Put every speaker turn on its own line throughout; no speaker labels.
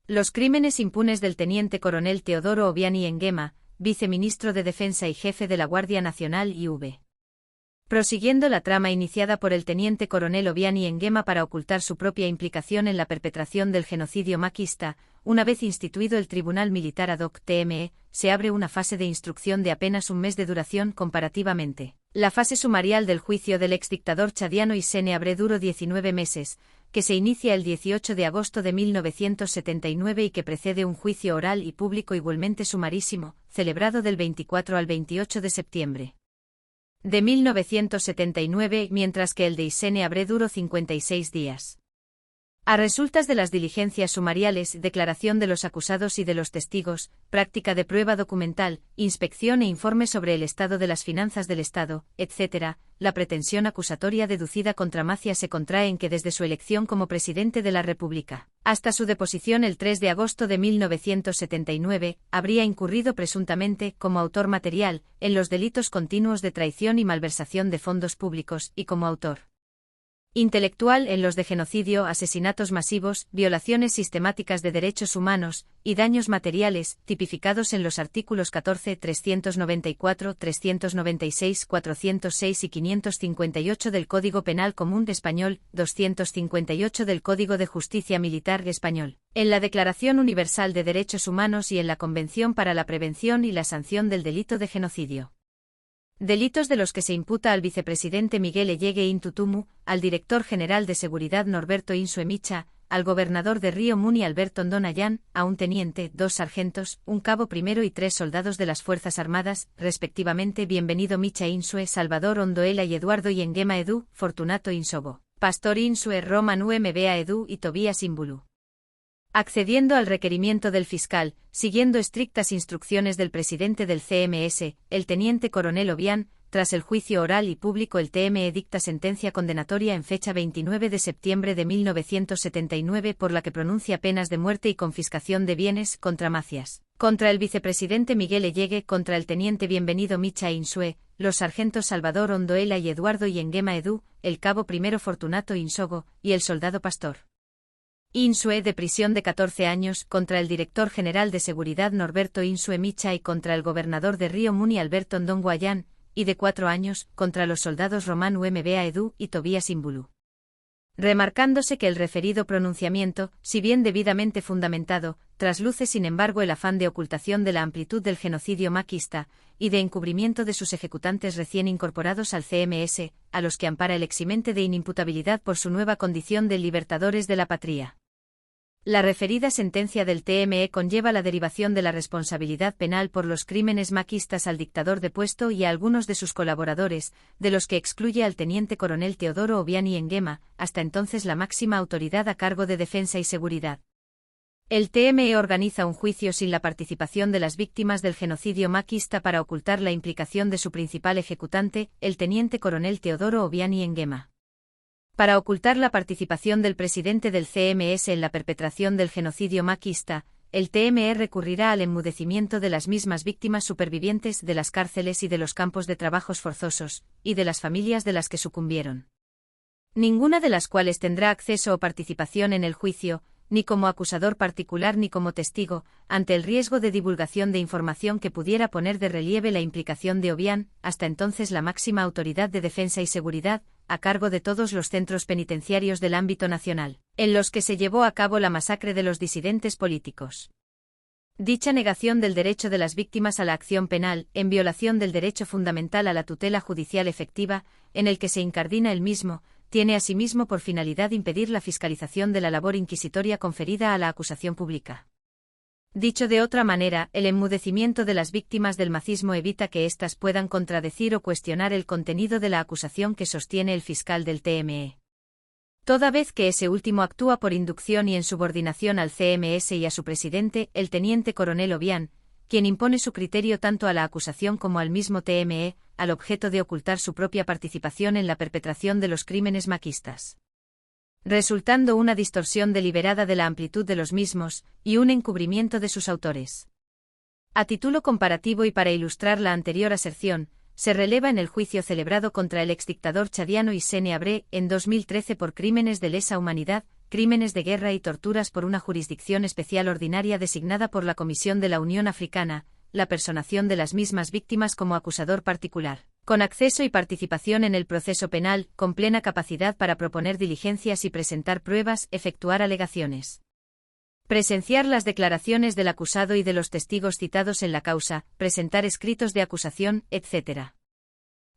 Los crímenes impunes del teniente coronel Teodoro Obiani Nguema, viceministro de Defensa y jefe de la Guardia Nacional IV. Prosiguiendo la trama iniciada por el teniente coronel Obiani Nguema para ocultar su propia implicación en la perpetración del genocidio maquista, una vez instituido el Tribunal Militar Ad Hoc TME, se abre una fase de instrucción de apenas un mes de duración comparativamente. La fase sumarial del juicio del exdictador chadiano Hissène Habré duró 19 meses, que se inicia el 18 de agosto de 1979 y que precede un juicio oral y público igualmente sumarísimo, celebrado del 24 al 28 de septiembre de 1979, mientras que el de Hissène Habré duró 56 días. A resultas de las diligencias sumariales, declaración de los acusados y de los testigos, práctica de prueba documental, inspección e informe sobre el estado de las finanzas del Estado, etc., la pretensión acusatoria deducida contra Macias se contrae en que desde su elección como presidente de la República, hasta su deposición el 3 de agosto de 1979, habría incurrido presuntamente, como autor material, en los delitos continuos de traición y malversación de fondos públicos, y como autor intelectual en los de genocidio, asesinatos masivos, violaciones sistemáticas de derechos humanos y daños materiales, tipificados en los artículos 14, 394, 396, 406 y 558 del Código Penal Común Español, 258 del Código de Justicia Militar Español, en la Declaración Universal de Derechos Humanos y en la Convención para la Prevención y la Sanción del Delito de Genocidio. Delitos de los que se imputa al vicepresidente Miguel Ellegue Intutumu, al director general de Seguridad Norberto Insue Micha, al gobernador de Río Muni Alberto Ndonayán, a un teniente, 2 sargentos, un cabo primero y 3 soldados de las Fuerzas Armadas, respectivamente Bienvenido Micha Insue, Salvador Ondoela y Eduardo Nguema Edu, Fortunato Insobo, Pastor Insue, Roman UMBA Edu y Tobías Imbulu. Accediendo al requerimiento del fiscal, siguiendo estrictas instrucciones del presidente del CMS, el teniente coronel Obián, tras el juicio oral y público el TME dicta sentencia condenatoria en fecha 29 de septiembre de 1979 por la que pronuncia penas de muerte y confiscación de bienes contra Macias, contra el vicepresidente Miguel Ellegue, contra el teniente Bienvenido Micha Insue, los sargentos Salvador Ondoela y Eduardo Nguema Edu, el cabo primero Fortunato Insogo, y el soldado Pastor Insue de prisión de 14 años, contra el director general de Seguridad Norberto Insue Micha y contra el gobernador de Río Muni Alberto Ndonguayán, y de 4 años, contra los soldados Román UMBA Edu y Tobías Imbulu. Remarcándose que el referido pronunciamiento, si bien debidamente fundamentado, trasluce sin embargo el afán de ocultación de la amplitud del genocidio maquista, y de encubrimiento de sus ejecutantes recién incorporados al CMS, a los que ampara el eximente de inimputabilidad por su nueva condición de libertadores de la patria. La referida sentencia del TME conlleva la derivación de la responsabilidad penal por los crímenes maquistas al dictador depuesto y a algunos de sus colaboradores, de los que excluye al teniente coronel Teodoro Obiani Nguema, hasta entonces la máxima autoridad a cargo de defensa y seguridad. El TME organiza un juicio sin la participación de las víctimas del genocidio maquista para ocultar la implicación de su principal ejecutante, el teniente coronel Teodoro Obiani Nguema. Para ocultar la participación del presidente del CMS en la perpetración del genocidio maquista, el TME recurrirá al enmudecimiento de las mismas víctimas supervivientes de las cárceles y de los campos de trabajos forzosos, y de las familias de las que sucumbieron. Ninguna de las cuales tendrá acceso o participación en el juicio, ni como acusador particular ni como testigo, ante el riesgo de divulgación de información que pudiera poner de relieve la implicación de Obián, hasta entonces la máxima autoridad de defensa y seguridad, a cargo de todos los centros penitenciarios del ámbito nacional, en los que se llevó a cabo la masacre de los disidentes políticos. Dicha negación del derecho de las víctimas a la acción penal, en violación del derecho fundamental a la tutela judicial efectiva, en el que se incardina el mismo, tiene asimismo por finalidad impedir la fiscalización de la labor inquisitoria conferida a la acusación pública. Dicho de otra manera, el enmudecimiento de las víctimas del macismo evita que éstas puedan contradecir o cuestionar el contenido de la acusación que sostiene el fiscal del TME. Toda vez que ese último actúa por inducción y en subordinación al CMS y a su presidente, el teniente coronel Obián, quien impone su criterio tanto a la acusación como al mismo TME, al objeto de ocultar su propia participación en la perpetración de los crímenes maquistas, resultando una distorsión deliberada de la amplitud de los mismos, y un encubrimiento de sus autores. A título comparativo y para ilustrar la anterior aserción, se releva en el juicio celebrado contra el exdictador chadiano Hissène Habré en 2013 por crímenes de lesa humanidad, crímenes de guerra y torturas por una jurisdicción especial ordinaria designada por la Comisión de la Unión Africana, la personación de las mismas víctimas como acusador particular, con acceso y participación en el proceso penal, con plena capacidad para proponer diligencias y presentar pruebas, efectuar alegaciones, presenciar las declaraciones del acusado y de los testigos citados en la causa, presentar escritos de acusación, etc.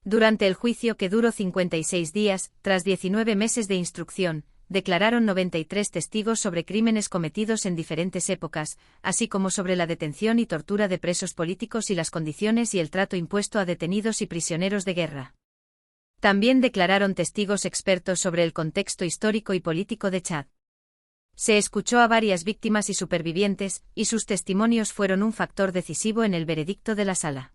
Durante el juicio, que duró 56 días, tras 19 meses de instrucción, declararon 93 testigos sobre crímenes cometidos en diferentes épocas, así como sobre la detención y tortura de presos políticos y las condiciones y el trato impuesto a detenidos y prisioneros de guerra. También declararon testigos expertos sobre el contexto histórico y político de Chad. Se escuchó a varias víctimas y supervivientes, y sus testimonios fueron un factor decisivo en el veredicto de la sala.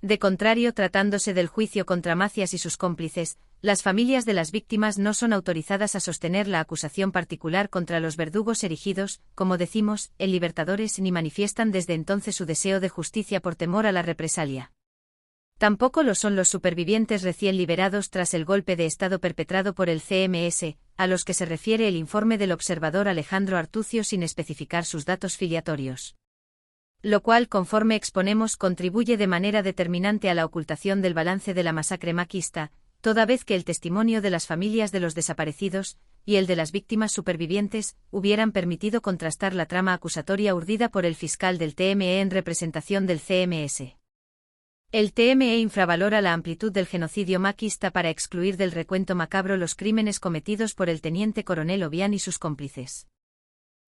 De contrario, tratándose del juicio contra Macias y sus cómplices, las familias de las víctimas no son autorizadas a sostener la acusación particular contra los verdugos erigidos, como decimos, en Libertadores, ni manifiestan desde entonces su deseo de justicia por temor a la represalia. Tampoco lo son los supervivientes recién liberados tras el golpe de Estado perpetrado por el CMS, a los que se refiere el informe del observador Alejandro Artucio sin especificar sus datos filiatorios. Lo cual, conforme exponemos, contribuye de manera determinante a la ocultación del balance de la masacre maquista, toda vez que el testimonio de las familias de los desaparecidos, y el de las víctimas supervivientes, hubieran permitido contrastar la trama acusatoria urdida por el fiscal del TME en representación del CMS. El TME infravalora la amplitud del genocidio maquista para excluir del recuento macabro los crímenes cometidos por el teniente coronel Obiang y sus cómplices.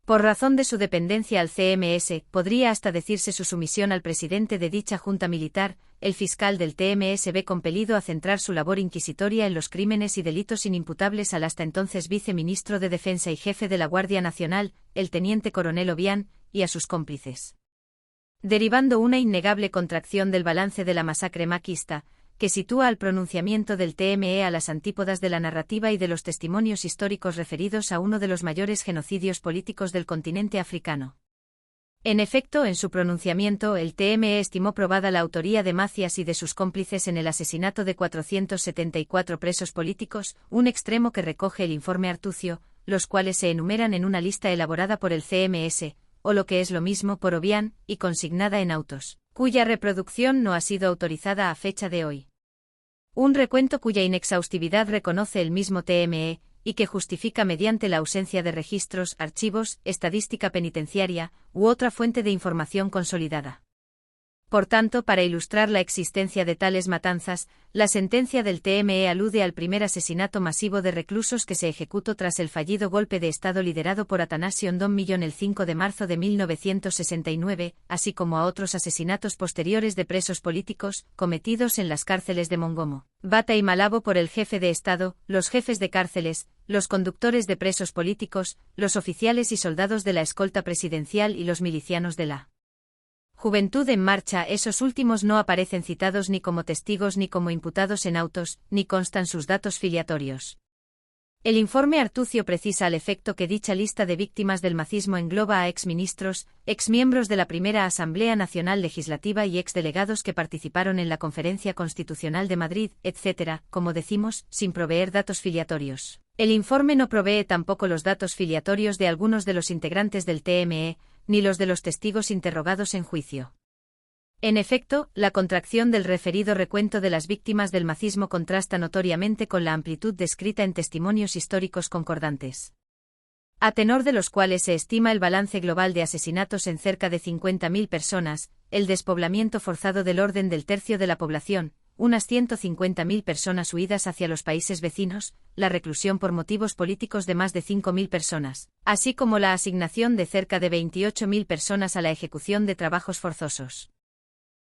Por razón de su dependencia al CMS, podría hasta decirse su sumisión al presidente de dicha junta militar, el fiscal del TMS ve compelido a centrar su labor inquisitoria en los crímenes y delitos inimputables al hasta entonces viceministro de Defensa y jefe de la Guardia Nacional, el teniente coronel Obiang, y a sus cómplices. Derivando una innegable contracción del balance de la masacre maquista, que sitúa al pronunciamiento del TME a las antípodas de la narrativa y de los testimonios históricos referidos a uno de los mayores genocidios políticos del continente africano. En efecto, en su pronunciamiento, el TME estimó probada la autoría de Macias y de sus cómplices en el asesinato de 474 presos políticos, un extremo que recoge el informe Artucio, los cuales se enumeran en una lista elaborada por el CMS, o lo que es lo mismo por Obiang, y consignada en autos, cuya reproducción no ha sido autorizada a fecha de hoy. Un recuento cuya inexhaustividad reconoce el mismo TME, y que justifica mediante la ausencia de registros, archivos, estadística penitenciaria, u otra fuente de información consolidada. Por tanto, para ilustrar la existencia de tales matanzas, la sentencia del TME alude al primer asesinato masivo de reclusos que se ejecutó tras el fallido golpe de Estado liderado por Atanasio Ndombillon el 5 de marzo de 1969, así como a otros asesinatos posteriores de presos políticos, cometidos en las cárceles de Mongomo, Bata y Malabo por el jefe de Estado, los jefes de cárceles, los conductores de presos políticos, los oficiales y soldados de la escolta presidencial y los milicianos de la Juventud en Marcha. Esos últimos no aparecen citados ni como testigos ni como imputados en autos, ni constan sus datos filiatorios. El informe Artucio precisa al efecto que dicha lista de víctimas del macismo engloba a exministros, exmiembros de la primera Asamblea Nacional Legislativa y exdelegados que participaron en la Conferencia Constitucional de Madrid, etc., como decimos, sin proveer datos filiatorios. El informe no provee tampoco los datos filiatorios de algunos de los integrantes del TME, ni los de los testigos interrogados en juicio. En efecto, la contracción del referido recuento de las víctimas del macismo contrasta notoriamente con la amplitud descrita en testimonios históricos concordantes, a tenor de los cuales se estima el balance global de asesinatos en cerca de 50.000 personas, el despoblamiento forzado del orden del tercio de la población, unas 150.000 personas huidas hacia los países vecinos, la reclusión por motivos políticos de más de 5.000 personas, así como la asignación de cerca de 28.000 personas a la ejecución de trabajos forzosos.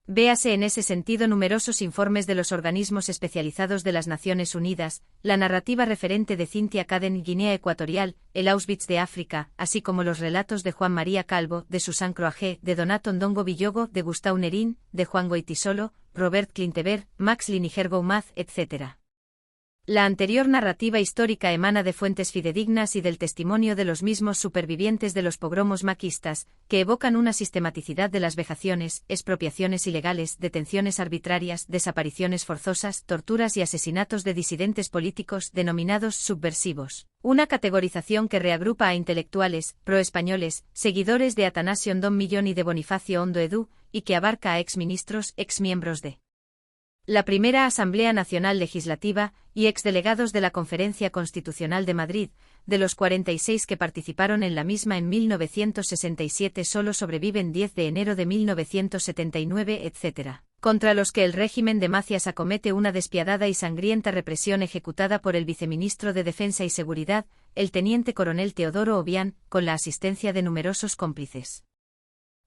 Véase en ese sentido numerosos informes de los organismos especializados de las Naciones Unidas, la narrativa referente de Cynthia Caden, Guinea Ecuatorial, el Auschwitz de África, así como los relatos de Juan María Calvo, de Susan Croagé, de Donato Ndongo Villogo, de Gustavo Nerín, de Juan Goytisolo, Robert Clinteber, Max Liniger Goumaz, etc. La anterior narrativa histórica emana de fuentes fidedignas y del testimonio de los mismos supervivientes de los pogromos maquistas, que evocan una sistematicidad de las vejaciones, expropiaciones ilegales, detenciones arbitrarias, desapariciones forzosas, torturas y asesinatos de disidentes políticos denominados subversivos. Una categorización que reagrupa a intelectuales, proespañoles, seguidores de Atanasio Ndón Millón y de Bonifacio Ondo Edu, y que abarca a exministros, exmiembros de la primera Asamblea Nacional Legislativa y exdelegados de la Conferencia Constitucional de Madrid, de los 46 que participaron en la misma en 1967 solo sobreviven 10 de enero de 1979, etc., contra los que el régimen de Macias acomete una despiadada y sangrienta represión ejecutada por el viceministro de Defensa y Seguridad, el teniente coronel Teodoro Obián, con la asistencia de numerosos cómplices.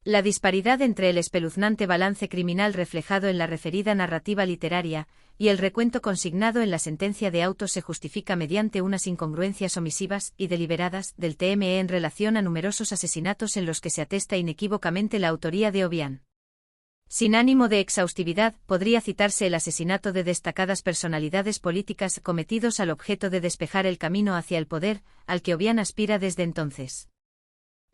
La disparidad entre el espeluznante balance criminal reflejado en la referida narrativa literaria y el recuento consignado en la sentencia de auto se justifica mediante unas incongruencias omisivas y deliberadas del TME en relación a numerosos asesinatos en los que se atesta inequívocamente la autoría de Obián. Sin ánimo de exhaustividad, podría citarse el asesinato de destacadas personalidades políticas cometidos al objeto de despejar el camino hacia el poder, al que Obián aspira desde entonces.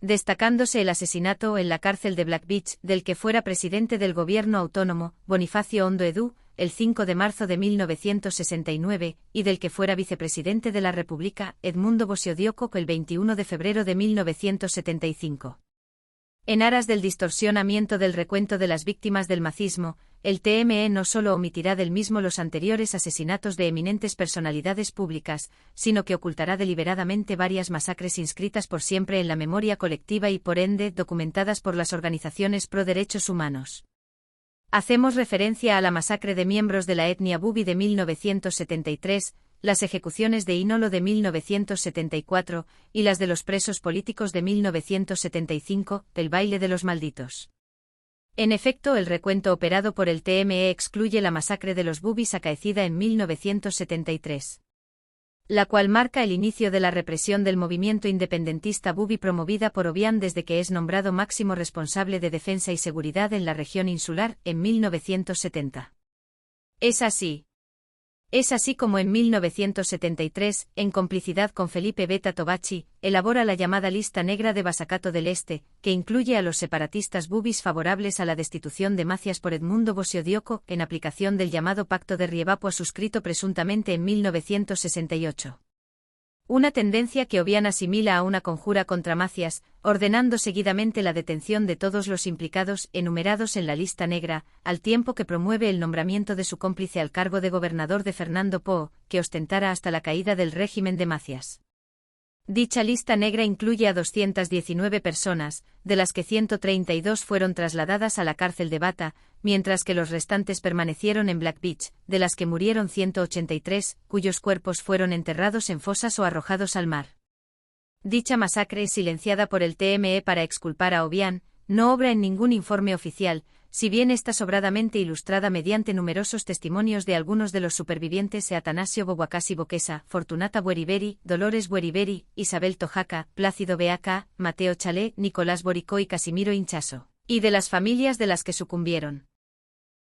Destacándose el asesinato en la cárcel de Black Beach del que fuera presidente del gobierno autónomo, Bonifacio Ondo Edu, el 5 de marzo de 1969, y del que fuera vicepresidente de la República, Edmundo Bosiodioco, el 21 de febrero de 1975. En aras del distorsionamiento del recuento de las víctimas del macismo, el TME no solo omitirá del mismo los anteriores asesinatos de eminentes personalidades públicas, sino que ocultará deliberadamente varias masacres inscritas por siempre en la memoria colectiva y por ende documentadas por las organizaciones pro derechos humanos. Hacemos referencia a la masacre de miembros de la etnia bubi de 1973, las ejecuciones de Inolo de 1974 y las de los presos políticos de 1975, el baile de los malditos. En efecto, el recuento operado por el TME excluye la masacre de los bubis acaecida en 1973, la cual marca el inicio de la represión del movimiento independentista bubi promovida por Obián desde que es nombrado máximo responsable de defensa y seguridad en la región insular, en 1970. Es así como en 1973, en complicidad con Felipe Beta Tobacci, elabora la llamada Lista Negra de Basacato del Este, que incluye a los separatistas bubis favorables a la destitución de Macias por Edmundo Bosiodioco, en aplicación del llamado Pacto de Rievapua suscrito presuntamente en 1968. Una tendencia que Obián asimila a una conjura contra Macias, ordenando seguidamente la detención de todos los implicados enumerados en la lista negra, al tiempo que promueve el nombramiento de su cómplice al cargo de gobernador de Fernando Poo, que ostentara hasta la caída del régimen de Macias. Dicha lista negra incluye a 219 personas, de las que 132 fueron trasladadas a la cárcel de Bata, mientras que los restantes permanecieron en Black Beach, de las que murieron 183, cuyos cuerpos fueron enterrados en fosas o arrojados al mar. Dicha masacre, silenciada por el TME para exculpar a Obián, no obra en ningún informe oficial, si bien está sobradamente ilustrada mediante numerosos testimonios de algunos de los supervivientes: Atanasio Bobacasi Boquesa, Fortunata Bueriberi, Dolores Bueriberi, Isabel Tojaca, Plácido Beaca, Mateo Chalé, Nicolás Boricó y Casimiro Hinchaso, y de las familias de las que sucumbieron.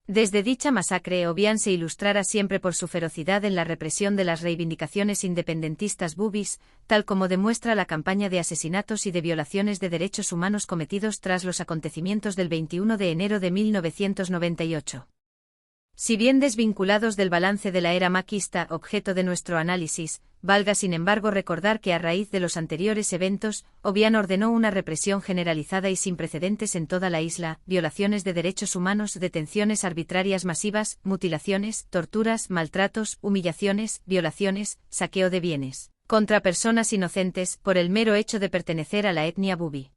Desde dicha masacre, Obián se ilustrara siempre por su ferocidad en la represión de las reivindicaciones independentistas bubis, tal como demuestra la campaña de asesinatos y de violaciones de derechos humanos cometidos tras los acontecimientos del 21 de enero de 1998. Si bien desvinculados del balance de la era maquista, objeto de nuestro análisis, valga sin embargo recordar que a raíz de los anteriores eventos, Obián ordenó una represión generalizada y sin precedentes en toda la isla, violaciones de derechos humanos, detenciones arbitrarias masivas, mutilaciones, torturas, maltratos, humillaciones, violaciones, saqueo de bienes, contra personas inocentes, por el mero hecho de pertenecer a la etnia bubi.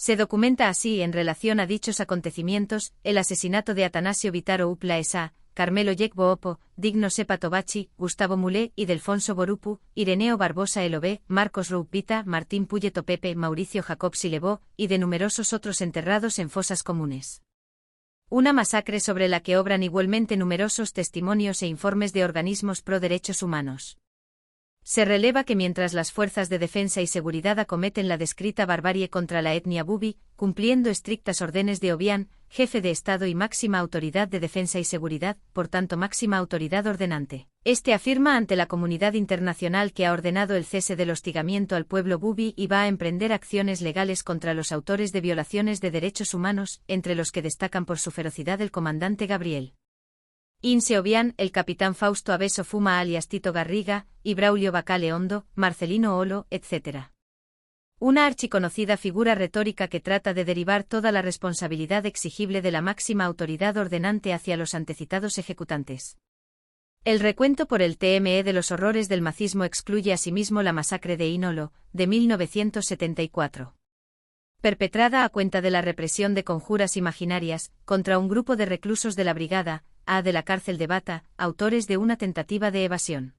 Se documenta así en relación a dichos acontecimientos, el asesinato de Atanasio Vitaro Upla Esa, Carmelo Yekbo Opo, Digno Sepa Tobachi, Gustavo Mulé y Delfonso Borupu, Ireneo Barbosa Elobé, Marcos Roupita, Martín Puyeto Pepe, Mauricio Jacob Silebó, y de numerosos otros enterrados en fosas comunes. Una masacre sobre la que obran igualmente numerosos testimonios e informes de organismos pro derechos humanos. Se releva que mientras las fuerzas de defensa y seguridad acometen la descrita barbarie contra la etnia bubi, cumpliendo estrictas órdenes de Obián, jefe de Estado y máxima autoridad de defensa y seguridad, por tanto máxima autoridad ordenante. Este afirma ante la comunidad internacional que ha ordenado el cese del hostigamiento al pueblo bubi y va a emprender acciones legales contra los autores de violaciones de derechos humanos, entre los que destacan por su ferocidad el comandante Gabriel Ince Obián, el capitán Fausto Abeso Fuma alias Tito Garriga, y Braulio Bacale Hondo, Marcelino Olo, etc. Una archiconocida figura retórica que trata de derivar toda la responsabilidad exigible de la máxima autoridad ordenante hacia los antecitados ejecutantes. El recuento por el TME de los horrores del macismo excluye asimismo la masacre de Inolo, de 1974. Perpetrada a cuenta de la represión de conjuras imaginarias, contra un grupo de reclusos de la Brigada A de la cárcel de Bata, autores de una tentativa de evasión.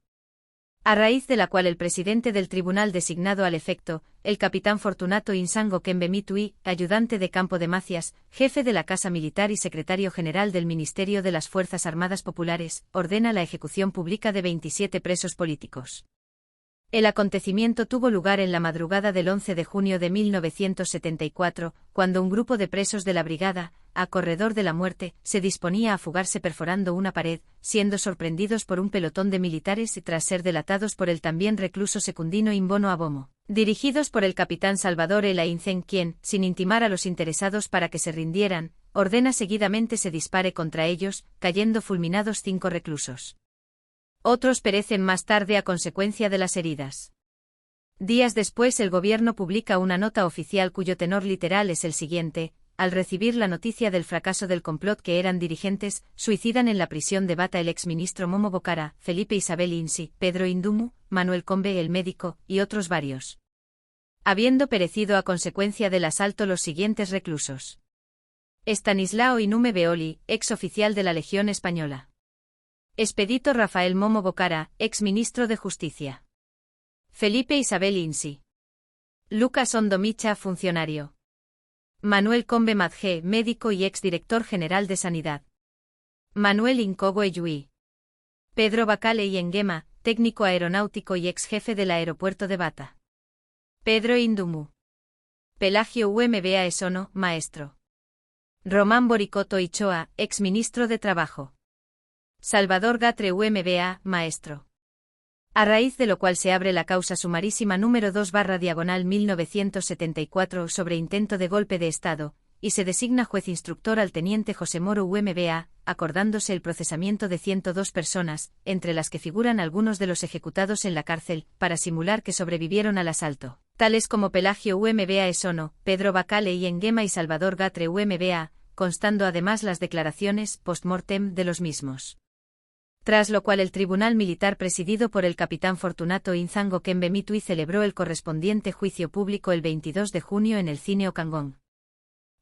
A raíz de la cual el presidente del tribunal designado al efecto, el capitán Fortunato Insango Kembe Mitui, ayudante de campo de Macias, jefe de la Casa Militar y secretario general del Ministerio de las Fuerzas Armadas Populares, ordena la ejecución pública de 27 presos políticos. El acontecimiento tuvo lugar en la madrugada del 11 de junio de 1974, cuando un grupo de presos de la Brigada A Corredor de la Muerte se disponía a fugarse perforando una pared, siendo sorprendidos por un pelotón de militares y tras ser delatados por el también recluso secundino Imbono Abomo, dirigidos por el capitán Salvador Elaíncen, quien, sin intimar a los interesados para que se rindieran, ordena seguidamente se dispare contra ellos, cayendo fulminados 5 reclusos. Otros perecen más tarde a consecuencia de las heridas. Días después el gobierno publica una nota oficial cuyo tenor literal es el siguiente: al recibir la noticia del fracaso del complot que eran dirigentes, suicidan en la prisión de Bata el exministro Momo Bocara, Felipe Isabel Insi, Pedro Indumu, Manuel Combe el médico, y otros varios. Habiendo perecido a consecuencia del asalto los siguientes reclusos: Estanislao Inume Beoli, ex oficial de la Legión Española. Expedito Rafael Momo Bocara, ex ministro de Justicia. Felipe Isabel Insi. Lucas Hondo Micha, funcionario. Manuel Combe Madge, médico y ex director general de Sanidad. Manuel Incogo Eyui. Pedro Bacale y Nguema, técnico aeronáutico y ex jefe del aeropuerto de Bata. Pedro Indumu. Pelagio UMBA Esono, maestro. Román Boricoto Ichoa, ex ministro de Trabajo. Salvador Gatre UMBA, maestro. A raíz de lo cual se abre la causa sumarísima número 2/1974 sobre intento de golpe de Estado, y se designa juez instructor al teniente José Moro UMBA, acordándose el procesamiento de 102 personas, entre las que figuran algunos de los ejecutados en la cárcel, para simular que sobrevivieron al asalto, tales como Pelagio UMBA Esono, Pedro Bacale y Nguema y Salvador Gatre UMBA, constando además las declaraciones post-mortem de los mismos. Tras lo cual el tribunal militar presidido por el capitán Fortunato Insango Kembe Mitui celebró el correspondiente juicio público el 22 de junio en el Cine Ocangón.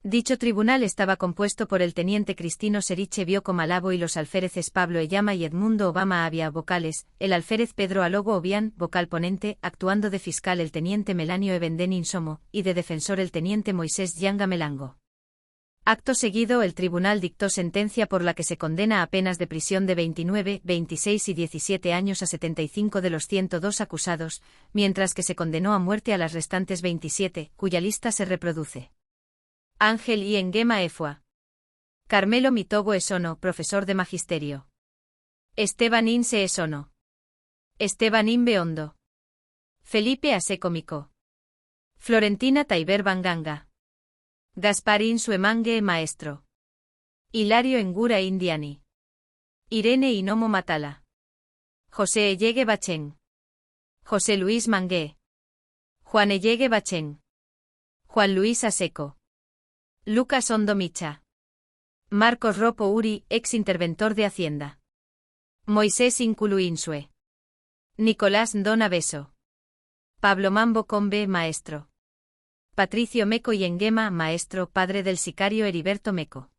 Dicho tribunal estaba compuesto por el teniente Cristino Seriche Bioko Malabo y los alféreces Pablo Eyama y Edmundo Obama Avia vocales, el alférez Pedro Alogo Obián, vocal ponente, actuando de fiscal el teniente Melanio Ebenden Insomo, y de defensor el teniente Moisés Yanga Melango. Acto seguido el tribunal dictó sentencia por la que se condena a penas de prisión de 29, 26 y 17 años a 75 de los 102 acusados, mientras que se condenó a muerte a las restantes 27, cuya lista se reproduce. Ángel y Nguema Efua. Carmelo Mitogo Esono, profesor de magisterio. Esteban Inse Esono. Esteban Imbe Hondo. Felipe Aseco Mico. Florentina Taiber Banganga. Gasparín Suemangue maestro. Hilario Engura Indiani. Irene Inomo Matala. José Ellegue Bachén. José Luis Mangué. Juan Ellegue Bachén. Juan Luis Aseco. Lucas Hondo Micha. Marcos Ropo Uri, ex interventor de Hacienda. Moisés Inculu Insue. Nicolás Ndona Beso. Pablo Mambo Combe maestro. Patricio Meco y Nguema, maestro, padre del sicario Heriberto Meco.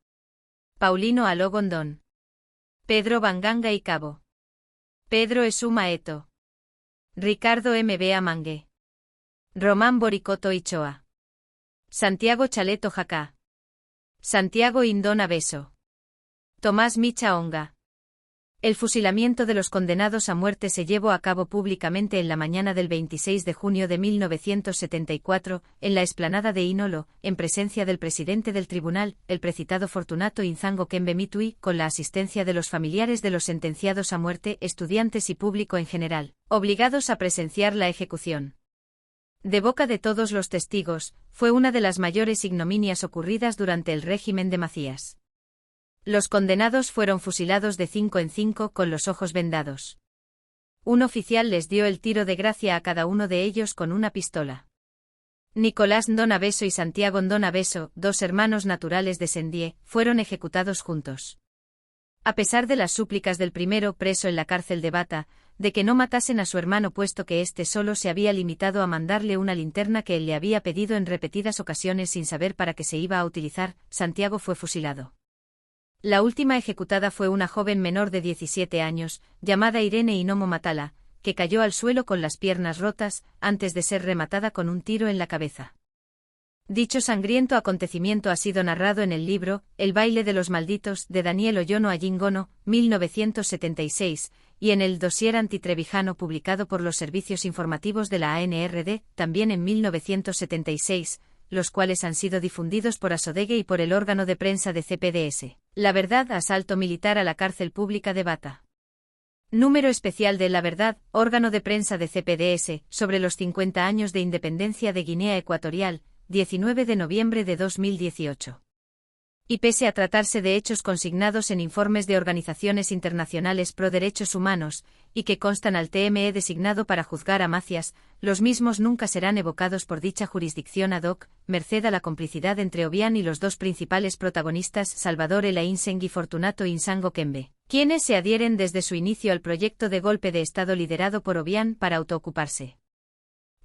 Paulino Aló Gondón. Pedro Banganga y Cabo. Pedro Esuma Eto. Ricardo MBA Mangue. Román Boricoto Ichoa. Santiago Chaleto Jacá. Santiago Indona Beso. Tomás Micha Onga. El fusilamiento de los condenados a muerte se llevó a cabo públicamente en la mañana del 26 de junio de 1974, en la explanada de Inolo, en presencia del presidente del tribunal, el precitado Fortunato Inzango Kembe Mitui, con la asistencia de los familiares de los sentenciados a muerte, estudiantes y público en general, obligados a presenciar la ejecución. De boca de todos los testigos, fue una de las mayores ignominias ocurridas durante el régimen de Macías. Los condenados fueron fusilados de 5 en 5 con los ojos vendados. Un oficial les dio el tiro de gracia a cada uno de ellos con una pistola. Nicolás Ndona Beso y Santiago Ndona Beso, dos hermanos naturales de Sendie, fueron ejecutados juntos. A pesar de las súplicas del primero preso en la cárcel de Bata, de que no matasen a su hermano puesto que éste solo se había limitado a mandarle una linterna que él le había pedido en repetidas ocasiones sin saber para qué se iba a utilizar, Santiago fue fusilado. La última ejecutada fue una joven menor de 17 años, llamada Irene Inomo Matala, que cayó al suelo con las piernas rotas, antes de ser rematada con un tiro en la cabeza. Dicho sangriento acontecimiento ha sido narrado en el libro El baile de los malditos, de Daniel Oyono Ayingono, 1976, y en el dossier antitrevijano publicado por los servicios informativos de la ANRD, también en 1976, los cuales han sido difundidos por Asodegue y por el órgano de prensa de CPDS. La Verdad, asalto militar a la cárcel pública de Bata. Número especial de La Verdad, órgano de prensa de CPDS, sobre los 50 años de independencia de Guinea Ecuatorial, 19 de noviembre de 2018. Y pese a tratarse de hechos consignados en informes de organizaciones internacionales pro derechos humanos, y que constan al TME designado para juzgar a Macías, los mismos nunca serán evocados por dicha jurisdicción ad hoc, merced a la complicidad entre Obiang y los dos principales protagonistas Salvador Elaínseng y Fortunato Inzango Kembe, quienes se adhieren desde su inicio al proyecto de golpe de Estado liderado por Obiang para autoocuparse.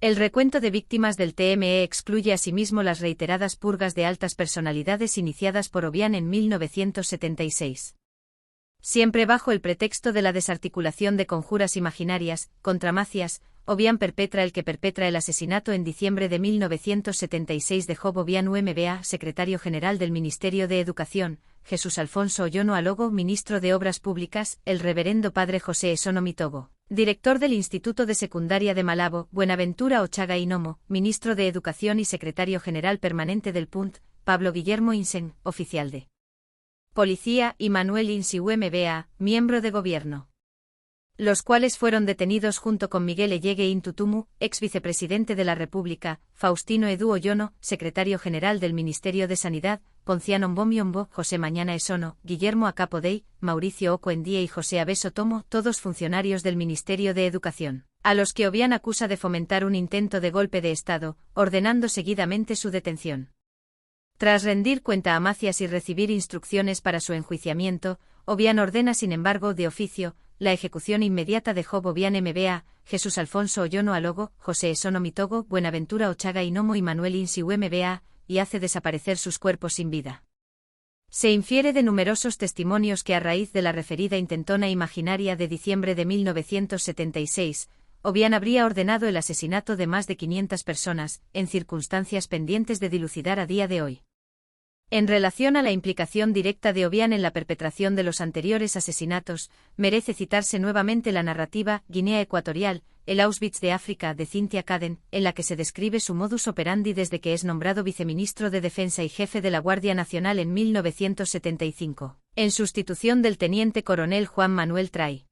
El recuento de víctimas del TME excluye asimismo las reiteradas purgas de altas personalidades iniciadas por Obiang en 1976. Siempre bajo el pretexto de la desarticulación de conjuras imaginarias contra Macías, Obiang perpetra el que perpetra el asesinato en diciembre de 1976 de Job Obiang UMBA, secretario general del Ministerio de Educación, Jesús Alfonso Oyono Alogo, ministro de Obras Públicas, el reverendo padre José Esono Mitogo, director del Instituto de Secundaria de Malabo, Buenaventura Ochaga Inomo, ministro de Educación y secretario general permanente del PUNT, Pablo Guillermo Inseng, oficial de Policía, y Manuel Insi UMBA, miembro de gobierno. Los cuales fueron detenidos junto con Miguel Ellegue Intutumu, ex vicepresidente de la República, Faustino Edu Oyono, secretario general del Ministerio de Sanidad, Ponciano Mbomiombo, José Mañana Esono, Guillermo Acapodey, Mauricio Ocoendía y José Abeso Tomo, todos funcionarios del Ministerio de Educación, a los que Obiang acusa de fomentar un intento de golpe de Estado, ordenando seguidamente su detención. Tras rendir cuenta a Macías y recibir instrucciones para su enjuiciamiento, Obiang ordena sin embargo de oficio la ejecución inmediata de Job Obiang MBA, Jesús Alfonso Oyono Alogo, José Esono Mitogo, Buenaventura Ochaga Inomo y Manuel Insi UMBA, y hace desaparecer sus cuerpos sin vida. Se infiere de numerosos testimonios que a raíz de la referida intentona imaginaria de diciembre de 1976, Obiang habría ordenado el asesinato de más de 500 personas, en circunstancias pendientes de dilucidar a día de hoy. En relación a la implicación directa de Obiang en la perpetración de los anteriores asesinatos, merece citarse nuevamente la narrativa Guinea Ecuatorial, el Auschwitz de África de Cynthia Caden, en la que se describe su modus operandi desde que es nombrado viceministro de Defensa y jefe de la Guardia Nacional en 1975, en sustitución del teniente coronel Juan Manuel Tray.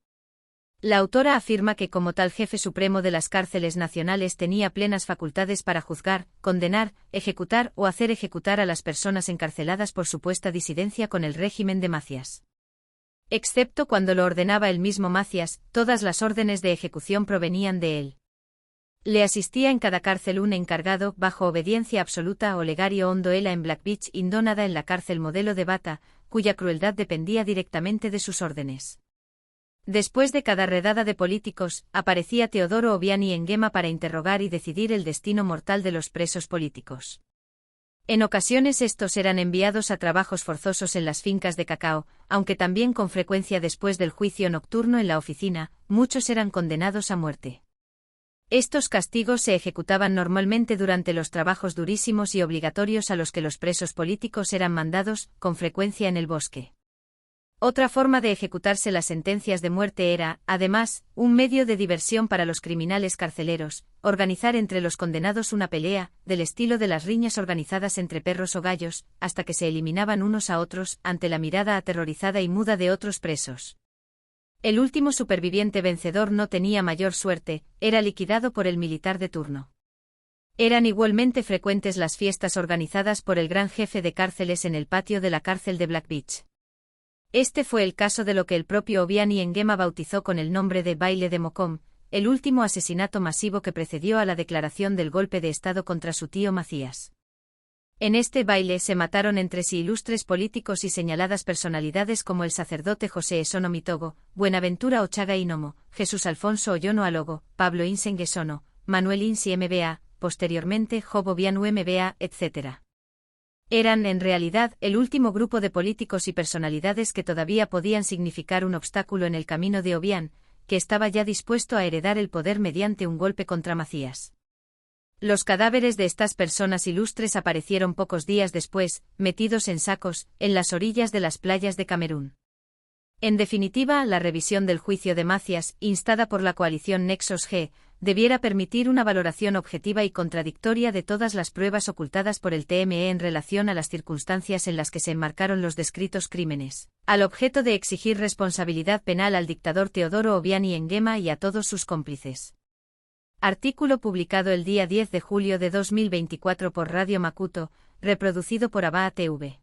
La autora afirma que como tal jefe supremo de las cárceles nacionales tenía plenas facultades para juzgar, condenar, ejecutar o hacer ejecutar a las personas encarceladas por supuesta disidencia con el régimen de Macías. Excepto cuando lo ordenaba el mismo Macías, todas las órdenes de ejecución provenían de él. Le asistía en cada cárcel un encargado, bajo obediencia absoluta Olegario Ondoela en Black Beach, Indónada en la cárcel modelo de Bata, cuya crueldad dependía directamente de sus órdenes. Después de cada redada de políticos, aparecía Teodoro Obiang y Nguema para interrogar y decidir el destino mortal de los presos políticos. En ocasiones estos eran enviados a trabajos forzosos en las fincas de cacao, aunque también con frecuencia después del juicio nocturno en la oficina, muchos eran condenados a muerte. Estos castigos se ejecutaban normalmente durante los trabajos durísimos y obligatorios a los que los presos políticos eran mandados, con frecuencia en el bosque. Otra forma de ejecutarse las sentencias de muerte era, además, un medio de diversión para los criminales carceleros, organizar entre los condenados una pelea, del estilo de las riñas organizadas entre perros o gallos, hasta que se eliminaban unos a otros, ante la mirada aterrorizada y muda de otros presos. El último superviviente vencedor no tenía mayor suerte, era liquidado por el militar de turno. Eran igualmente frecuentes las fiestas organizadas por el gran jefe de cárceles en el patio de la cárcel de Black Beach. Este fue el caso de lo que el propio Obiani Nguema bautizó con el nombre de Baile de Mocom, el último asesinato masivo que precedió a la declaración del golpe de Estado contra su tío Macías. En este baile se mataron entre sí ilustres políticos y señaladas personalidades como el sacerdote José Esono Mitogo, Buenaventura Ochaga Inomo, Jesús Alfonso Oyono Alogo, Pablo Insengue Sono, Manuel Insi MBA, posteriormente Job Obianu MBA, etc. Eran, en realidad, el último grupo de políticos y personalidades que todavía podían significar un obstáculo en el camino de Obiang, que estaba ya dispuesto a heredar el poder mediante un golpe contra Macías. Los cadáveres de estas personas ilustres aparecieron pocos días después, metidos en sacos, en las orillas de las playas de Camerún. En definitiva, la revisión del juicio de Macías, instada por la coalición Nexos G, debiera permitir una valoración objetiva y contradictoria de todas las pruebas ocultadas por el TME en relación a las circunstancias en las que se enmarcaron los descritos crímenes, al objeto de exigir responsabilidad penal al dictador Teodoro Obiani Nguema y a todos sus cómplices. Artículo publicado el día 10 de julio de 2024 por Radio Macuto, reproducido por Abaa TV.